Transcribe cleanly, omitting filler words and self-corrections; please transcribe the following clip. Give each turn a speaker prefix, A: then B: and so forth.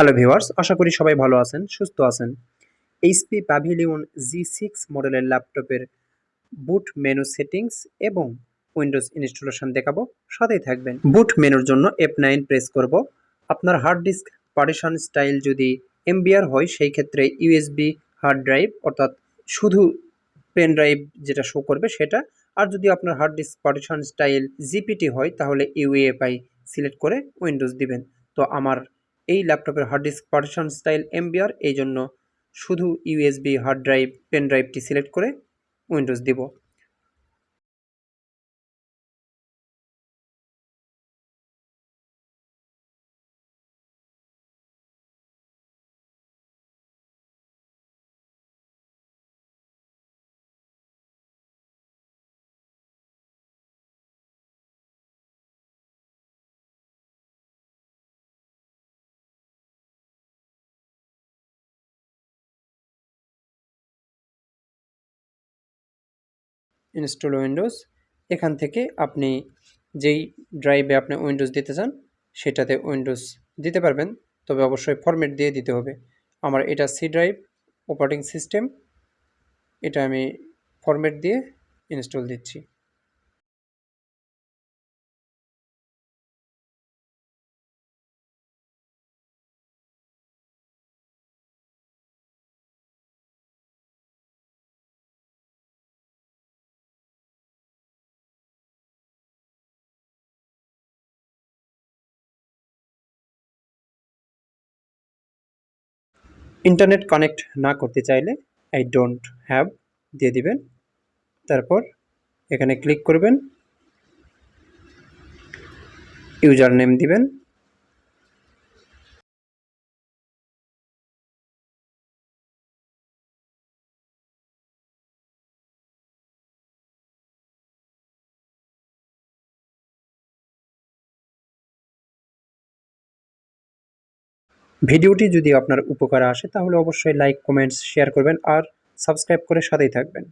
A: Hello viewers, আশা করি সবাই ভালো আছেন, সুস্থ আছেন। এইচপি প্যাভিলিয়ন G6 মডেলের ল্যাপটপের বুট মেনু সেটিংস এবং উইন্ডোজ ইনস্টলেশন দেখাবো, সাথেই থাকবেন। বুট মেনুর জন্য F9 প্রেস করব। আপনার হার্ড ডিস্ক পার্টিশন স্টাইল যদি এমবিআর হয় সেই ক্ষেত্রে ইউএসবি হার্ড ড্রাইভ অর্থাৎ শুধু পেন ড্রাইভ যেটা শো করবে সেটা। আর যদি আপনার hard disk partition style GPT হয় তাহলে ইউএফআই সিলেক্ট করে উইন্ডোজ দিবেন। তো আমার এই ল্যাপটপের hard disk partition style MBR, এই জন্য শুধু ইউএসবি হার্ড ড্রাইভ পেন ড্রাইভটি সিলেক্ট করে উইন্ডোজ দিব। ইনস্টল উইন্ডোজ, এখান থেকে আপনি যেই ড্রাইভে আপনি উইন্ডোজ দিতে চান সেটাতে উইন্ডোজ দিতে পারবেন, তবে অবশ্যই ফরম্যাট দিয়ে দিতে হবে। আমার এটা সি ড্রাইভ অপারেটিং সিস্টেম, এটা আমি ফরম্যাট দিয়ে ইনস্টল দিচ্ছি। ইন্টারনেট কানেক্ট না করতে চাইলে আই ডোন্ট হ্যাভ দিয়ে দিবেন। তারপর এখানে ক্লিক করবেন, ইউজার নেম দিবেন। ভিডিওটি যদি আপনার উপকারে আসে তাহলে অবশ্যই লাইক, কমেন্টস, শেয়ার করবেন আর সাবস্ক্রাইব করে সাথেই থাকবেন।